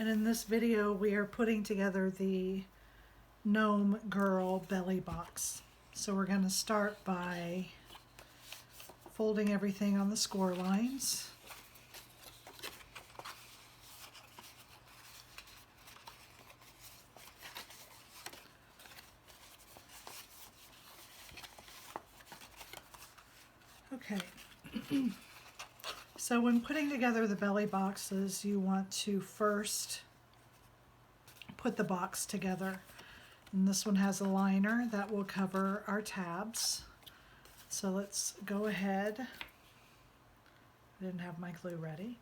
And in this video we are putting together the Gnome Girl belly box. So we're going to start by folding everything on the score lines. Okay. So when putting together the belly boxes, you want to first put the box together. And this one has a liner that will cover our tabs. So let's go ahead, I didn't have my glue ready,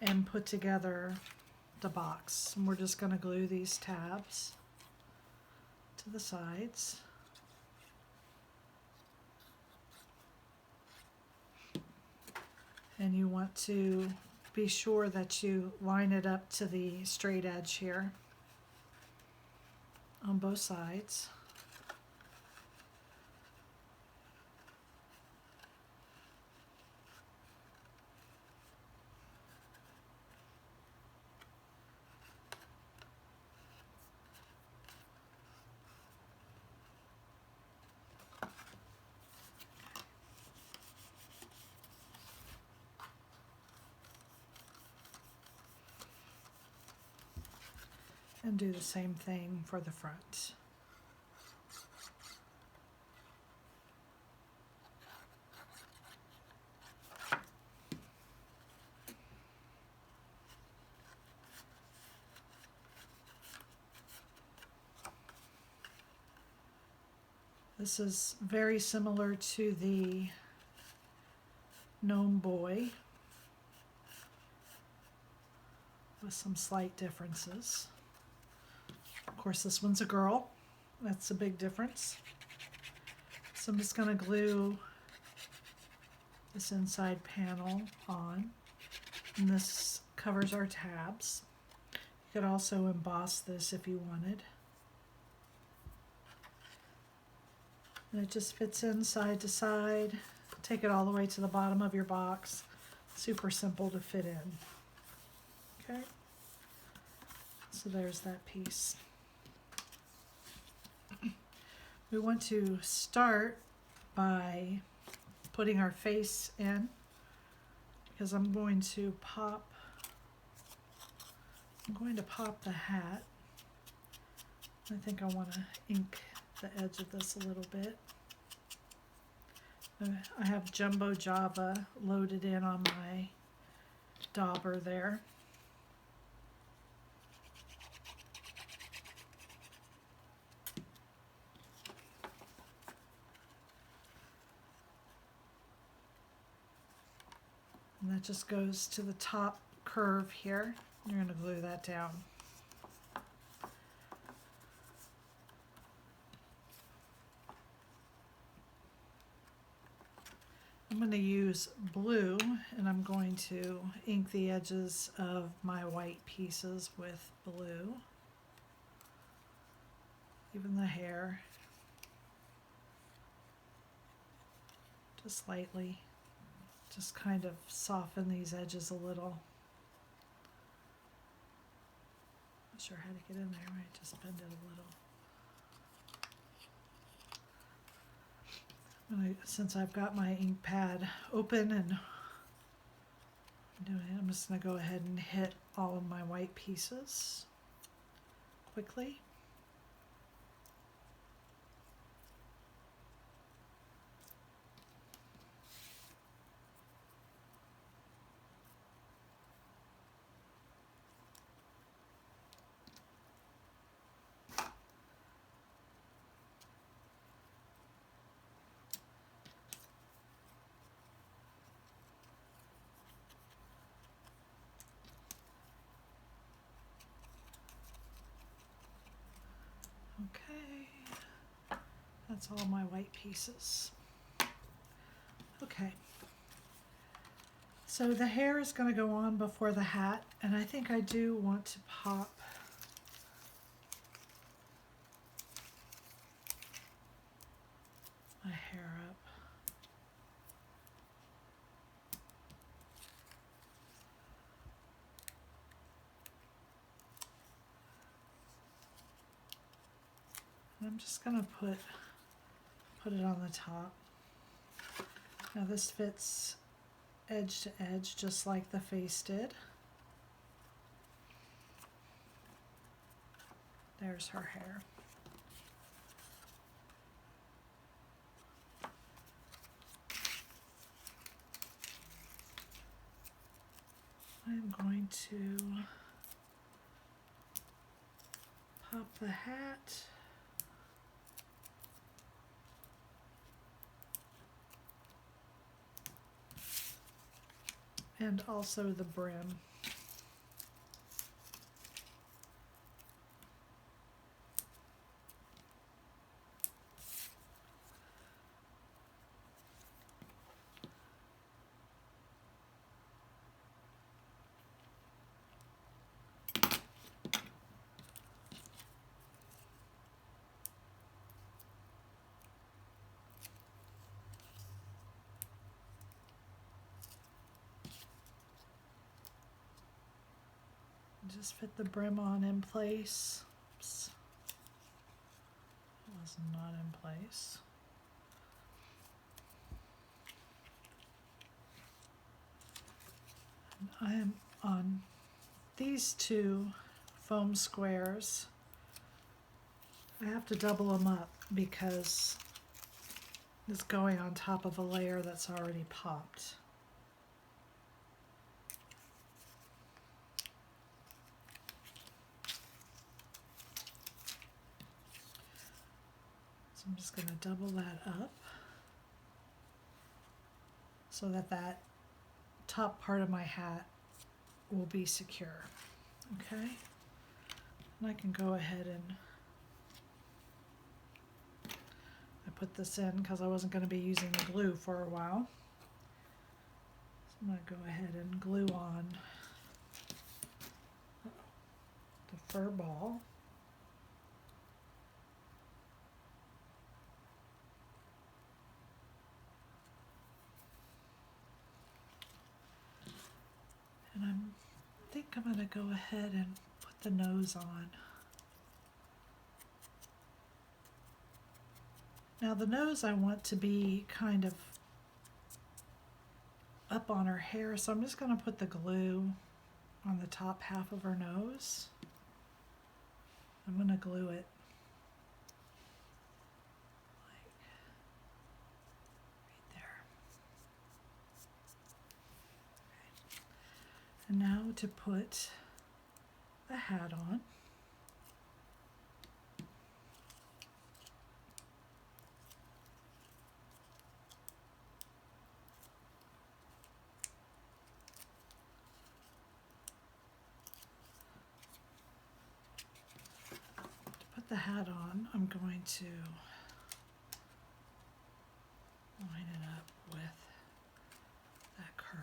and put together the box. And we're just going to glue these tabs to the sides. And you want to be sure that you line it up to the straight edge here on both sides. And do the same thing for the front. This is very similar to the Gnome Boy, with some slight differences. Of course, this one's a girl. That's a big difference. So I'm just going to glue this inside panel on. And this covers our tabs. You could also emboss this if you wanted. And it just fits in side to side. Take it all the way to the bottom of your box. Super simple to fit in. Okay? So there's that piece. We want to start by putting our face in, because I'm going to pop the hat. I think I want to ink the edge of this a little bit. I have Jumbo Java loaded in on my dauber there. And that just goes to the top curve here. You're going to glue that down. I'm going to use blue, and I'm going to ink the edges of my white pieces with blue. Even the hair. Just lightly. Just kind of soften these edges a little. Not sure how to get in there. I just bend it a little. Since I've got my ink pad open and I'm just going to go ahead and hit all of my white pieces quickly. Okay, that's all my white pieces. Okay, so the hair is going to go on before the hat, and I think I do want to pop my hair up. I'm just going to put it on the top. Now this fits edge to edge just like the face did. There's her hair. I'm going to pop the hat. And also the brim. Just fit the brim on in place. Oops. It was not in place. And I am on these two foam squares. I have to double them up because it's going on top of a layer that's already popped. I'm just going to double that up so that that top part of my hat will be secure. Okay, and I can go ahead and I put this in because I wasn't going to be using the glue for a while. So I'm going to go ahead and glue on the fur ball. And I think I'm going to go ahead and put the nose on. Now the nose I want to be kind of up on her hair, so I'm just going to put the glue on the top half of her nose. I'm going to glue it like right there. And now to put the hat on. To put the hat on, I'm going to line it up with that curve.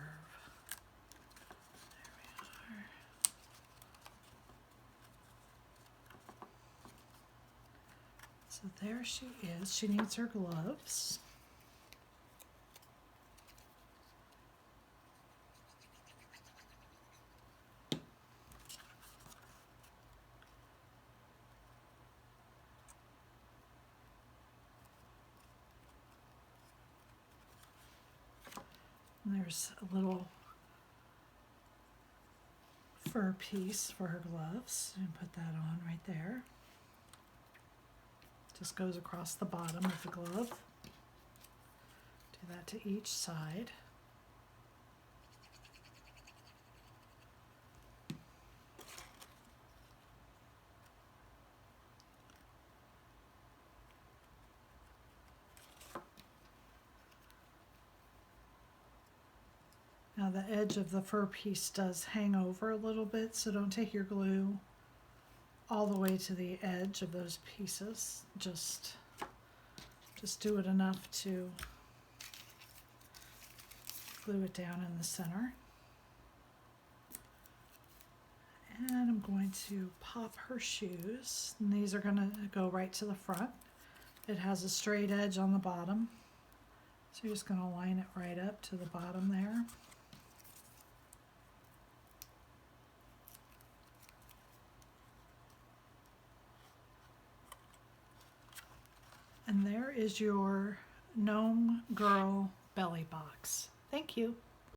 So there she is. She needs her gloves. And there's a little fur piece for her gloves. And put that on right there. Just goes across the bottom of the glove. Do that to each side. Now the edge of the fur piece does hang over a little bit, so don't take your glue all the way to the edge of those pieces. Just do it enough to glue it down in the center. And I'm going to pop her shoes, and these are going to go right to the front. It has a straight edge on the bottom, so you're just going to line it right up to the bottom there. And there is your Gnome Girl belly box. Thank you.